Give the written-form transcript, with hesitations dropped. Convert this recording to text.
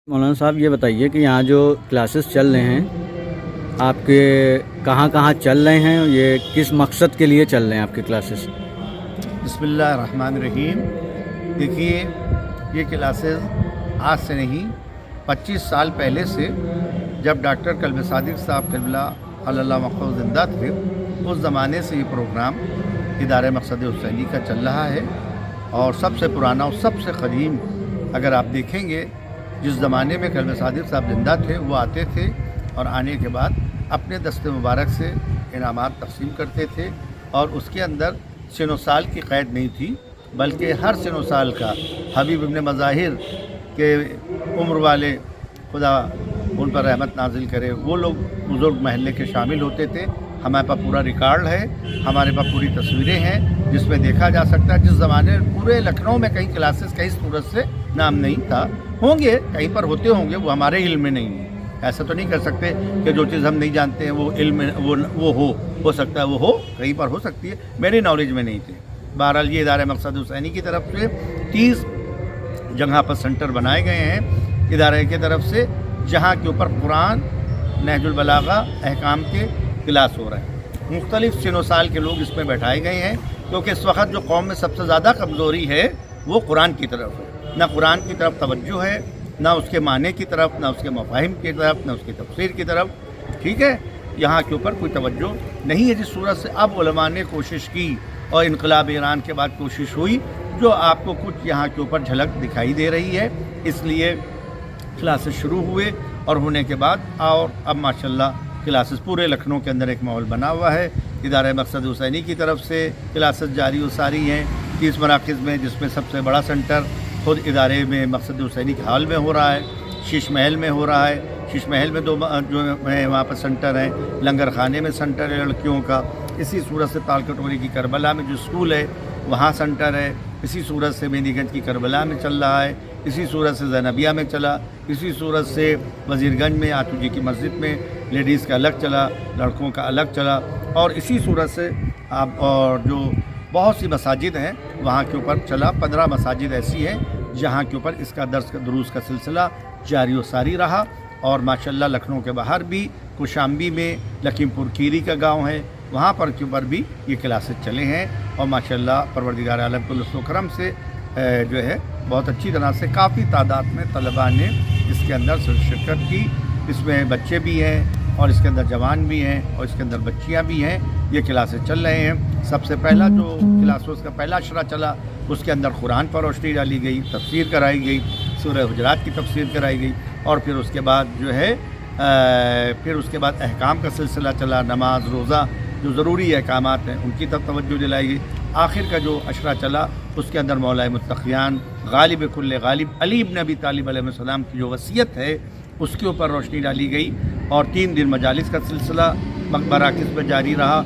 مولانا صاحب یہ بتائیے کہ یہاں جو کلاسز چل رہے ہیں آپ کے کہاں کہاں چل رہے ہیں، یہ کس مقصد کے لیے چل رہے ہیں آپ کے کلاسز؟ بسم اللہ الرحمن الرحیم۔ دیکھیے، یہ کلاسز آج سے نہیں 25 سال پہلے سے، جب ڈاکٹر کلب صادق صاحب قبلہ اللہ مقبول زندہ تھے، اس زمانے سے یہ پروگرام ادارہ مقصد حسینی کا چل رہا ہے۔ اور سب سے پرانا اور سب سے قدیم، اگر آپ دیکھیں گے، جس زمانے میں کلب صادق صاحب زندہ تھے وہ آتے تھے اور آنے کے بعد اپنے دست مبارک سے انعامات تقسیم کرتے تھے، اور اس کے اندر سن و سال کی قید نہیں تھی، بلکہ ہر سن و سال کا حبیب ابن مظاہر کے عمر والے، خدا ان پر رحمت نازل کرے، وہ لوگ بزرگ محلے کے شامل ہوتے تھے۔ ہمارے پاس پورا ریکارڈ ہے، ہمارے پاس پوری تصویریں ہیں جس میں دیکھا جا سکتا ہے۔ جس زمانے میں پورے لکھنؤ میں کہیں کلاسز کہیں صورت سے نام نہیں تھا، ہوں گے کہیں پر ہوتے ہوں گے، وہ ہمارے علم میں نہیں ہے۔ ایسا تو نہیں کر سکتے کہ جو چیز ہم نہیں جانتے ہیں وہ علم وہ ہو سکتا ہے، وہ ہو کہیں پر ہو سکتی ہے، میری نالج میں نہیں تھے۔ بہرحال یہ ادارہ مقصد حسینی کی طرف سے 30 جگہ پر سنٹر بنائے گئے ہیں ادارے کی طرف سے، جہاں کے اوپر قرآن، نہج البلاغہ، احکام کے کلاس ہو رہے ہیں۔ مختلف سن و سال کے لوگ اس میں بیٹھائے گئے ہیں، کیونکہ اس وقت جو قوم میں سب سے زیادہ کمزوری ہے وہ قرآن کی طرف ہے۔ نہ قرآن کی طرف توجہ ہے، نہ اس کے معنی کی طرف، نہ اس کے مفاہیم کی طرف، نہ اس کی تفسیر کی طرف، ٹھیک ہے، یہاں کے اوپر کوئی توجہ نہیں ہے۔ جس صورت سے اب علماء نے کوشش کی اور انقلاب ایران کے بعد کوشش ہوئی، جو آپ کو کچھ یہاں کے اوپر جھلک دکھائی دے رہی ہے، اس لیے کلاسز شروع ہوئے، اور ہونے کے بعد اور اب ماشاءاللہ کلاسز پورے لکھنؤ کے اندر ایک ماحول بنا ہوا ہے۔ ادارہ مقصد حسینی کی طرف سے کلاسز جاری و ساری ہیں 30 مراکز میں، جس میں سب سے بڑا سنٹر خود ادارے میں مقصد حسینی کے ہال میں ہو رہا ہے، شیش محل میں ہو رہا ہے۔ شیش محل میں 2 جو ہے وہاں پر سنٹر ہیں، لنگر خانے میں سنٹر ہے لڑکیوں کا، اسی صورت سے تال کٹوری کی کربلا میں جو اسکول ہے وہاں سنٹر ہے، اسی صورت سے مہندی گنج کی کربلا میں چل رہا ہے، اسی صورت سے زینبیہ میں چلا، اسی صورت سے وزیر گنج میں آتو جی کی مسجد میں لیڈیز کا الگ چلا، لڑکوں کا الگ چلا، اور اسی صورت سے آپ اور جو بہت سی مساجد ہیں وہاں کے اوپر چلا۔ 15 مساجد ایسی ہیں جہاں کے اوپر اس کا دروس کا سلسلہ جاری و ساری رہا۔ اور ماشاءاللہ لکھنؤ کے باہر بھی کوشامبی میں لکھیم پور کیری کا گاؤں ہے، وہاں پر کے اوپر بھی یہ کلاسز چلے ہیں، اور ماشاءاللہ پروردگار عالم کے لطف و کرم سے جو ہے بہت اچھی طرح سے کافی تعداد میں طلباء نے اس کے اندر شرکت کی۔ اس میں بچے بھی ہیں اور اس کے اندر جوان بھی ہیں اور اس کے اندر بچیاں بھی ہیں۔ یہ کلاسز چل رہے ہیں۔ سب سے پہلا جو کلاسز کا پہلا اشرہ چلا، اس کے اندر قرآن پر روشنی ڈالی گئی، تفسیر کرائی گئی، سورہ حجرات کی تفسیر کرائی گئی، اور پھر اس کے بعد جو ہے احکام کا سلسلہ چلا، نماز، روزہ، جو ضروری احکامات ہیں ان کی طرف توجہ دلائی گئی۔ آخر کا جو اشرہ چلا اس کے اندر مولا متقیان، غالب کل غالب علی بن ابی طالب علیہ السلام کی جو وصیت ہے اس کے اوپر روشنی ڈالی گئی، اور 3 دن مجالس کا سلسلہ مراکز میں جاری رہا۔